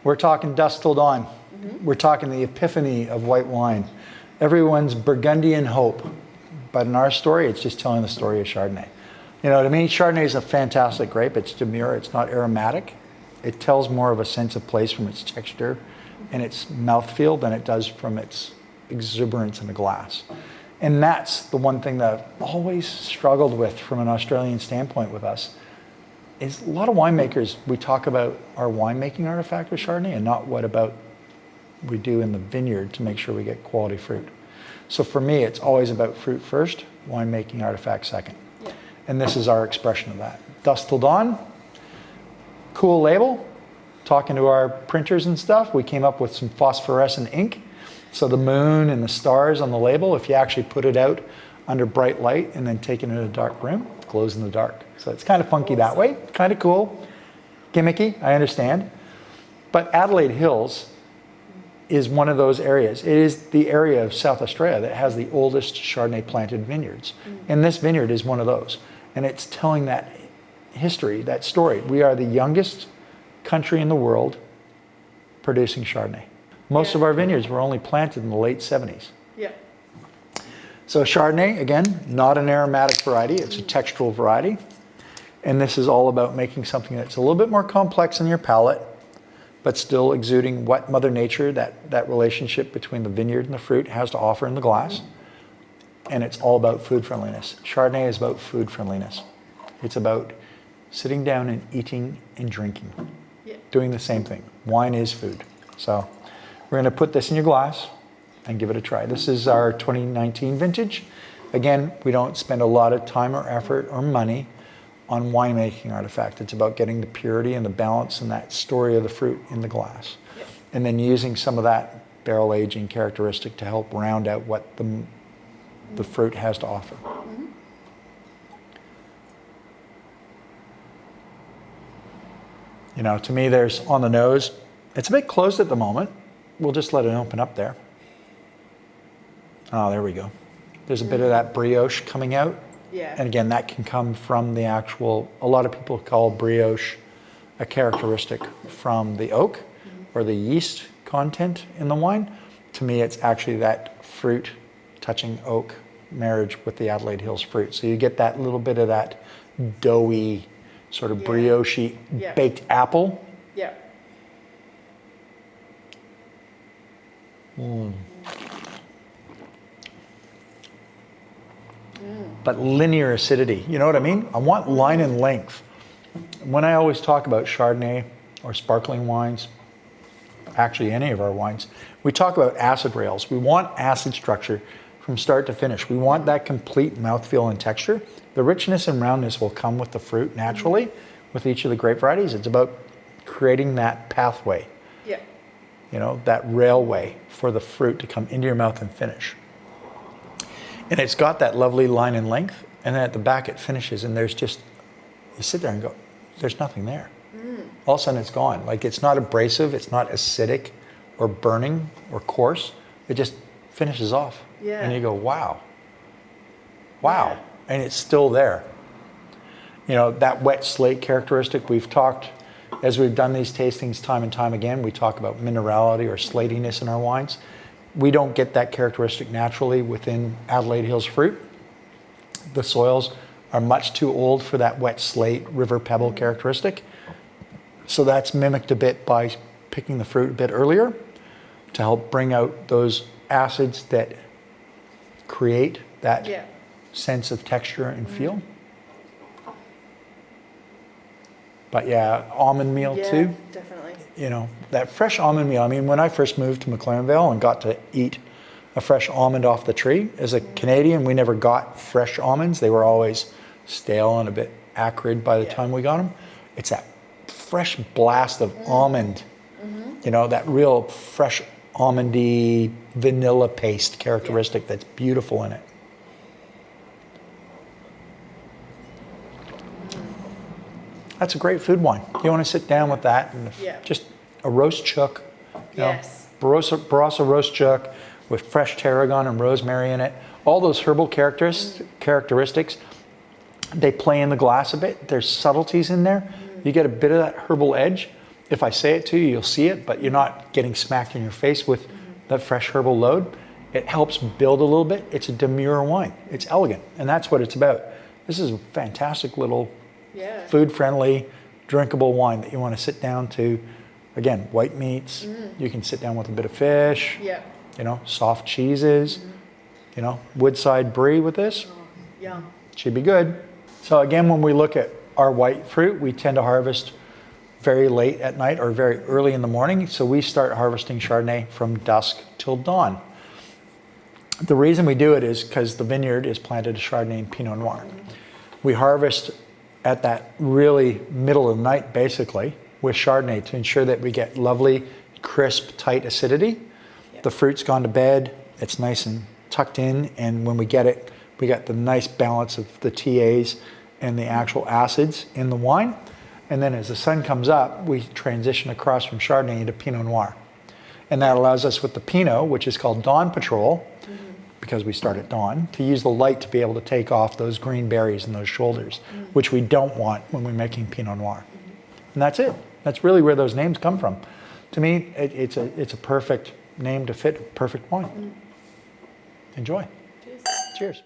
We're talking dusk till dawn. We're talking the epiphany of white wine. Everyone's Burgundian hope. But in our story, it's just telling the story of Chardonnay. You know what I mean? Chardonnay is a fantastic grape. It's demure. It's not aromatic. It tells more of a sense of place from its texture and its mouthfeel than it does from its exuberance in the glass. And that's the one thing that I've always struggled with from an Australian standpoint with us, is a lot of winemakers, we talk about our winemaking artifact with Chardonnay and not what about we do in the vineyard to make sure we get quality fruit. So for me, it's always about fruit first, winemaking artifact second. Yeah. And this is our expression of that. Dusk till dawn, cool label. Talking to our printers and stuff, we came up with some phosphorescent ink. So the moon and the stars on the label, if you actually put it out under bright light and then take it in a dark room, it glows in the dark. So it's kind of funky that way, kind of cool, gimmicky, I understand. But Adelaide Hills is one of those areas. It is the area of South Australia that has the oldest Chardonnay planted vineyards. And this vineyard is one of those. And it's telling that history, that story. We are the youngest country in the world producing Chardonnay. Most of our vineyards were only planted in the late 70s. Yeah. So Chardonnay, again, not an aromatic variety, it's a textural variety. And this is all about making something that's a little bit more complex in your palate, but still exuding what Mother Nature, that relationship between the vineyard and the fruit, has to offer in the glass. And it's all about food friendliness. Chardonnay is about food friendliness. It's about sitting down and eating and drinking, doing the same thing. Wine is food. So we're going to put this in your glass and give it a try. This is our 2019 vintage. Again, we don't spend a lot of time or effort or money on winemaking artifact. It's about getting the purity and the balance and that story of the fruit in the glass. Yep. And then using some of that barrel aging characteristic to help round out what the fruit has to offer. Mm-hmm. You know, to me, there's on the nose, it's a bit closed at the moment. We'll just let it open up there. Oh, there we go. There's a bit of that brioche coming out. Yeah. And again, that can come from the actual, a lot of people call brioche a characteristic from the oak or the yeast content in the wine. To me, it's actually that fruit touching oak marriage with the Adelaide Hills fruit. So you get that little bit of that doughy, sort of brioche baked apple. Yeah. But linear acidity, you know what I mean? I want line and length. When I always talk about Chardonnay or sparkling wines, actually any of our wines, we talk about acid rails. We want acid structure from start to finish. We want that complete mouthfeel and texture. The richness and roundness will come with the fruit naturally with each of the grape varieties. It's about creating that pathway, you know, that railway for the fruit to come into your mouth and finish. And it's got that lovely line and length, and then at the back it finishes, and there's just, you sit there and go, there's nothing there. All of a sudden it's gone. Like, it's not abrasive, it's not acidic or burning or coarse. It just finishes off. Yeah. And you go, wow. Wow. Yeah. And it's still there. You know, that wet slate characteristic, we've talked, as we've done these tastings time and time again, we talk about minerality or slatiness in our wines. We don't get that characteristic naturally within Adelaide Hills fruit. The soils are much too old for that wet slate, river pebble characteristic. So that's mimicked a bit by picking the fruit a bit earlier to help bring out those acids that create that sense of texture and feel. But yeah, almond meal too. Definitely. You know, that fresh almond meal. I mean, when I first moved to McLarenville and got to eat a fresh almond off the tree, as a Canadian, we never got fresh almonds. They were always stale and a bit acrid by the time we got them. It's that fresh blast of almond, you know, that real fresh almondy vanilla paste characteristic that's beautiful in it. That's a great food wine. You want to sit down with that and just a roast chook. You know, Barossa roast chook with fresh tarragon and rosemary in it. All those herbal characteristics, they play in the glass a bit. There's subtleties in there. You get a bit of that herbal edge, if I say it to you, you'll see it, but you're not getting smacked in your face with that fresh herbal load. It helps build a little bit. It's a demure wine. It's elegant, and that's what it's about. This is a fantastic little food-friendly, drinkable wine that you want to sit down to. Again, white meats. You can sit down with a bit of fish. Yeah. You know, soft cheeses. You know, woodside brie with this. Oh, yum. Should be good. So again, when we look at our white fruit, we tend to harvest very late at night or very early in the morning. So we start harvesting Chardonnay from dusk till dawn. The reason we do it is because the vineyard is planted as Chardonnay and Pinot Noir. We harvest at that really middle of the night, basically, with Chardonnay to ensure that we get lovely, crisp, tight acidity. The fruit's gone to bed, it's nice and tucked in, and when we get it, we got the nice balance of the TAs and the actual acids in the wine. And then as the sun comes up, we transition across from Chardonnay into Pinot Noir. And that allows us with the Pinot, which is called Dawn Patrol, because we start at dawn, to use the light to be able to take off those green berries and those shoulders, which we don't want when we're making Pinot Noir. And that's it. That's really where those names come from. To me, it's a perfect name to fit a perfect wine. Enjoy. Cheers. Cheers.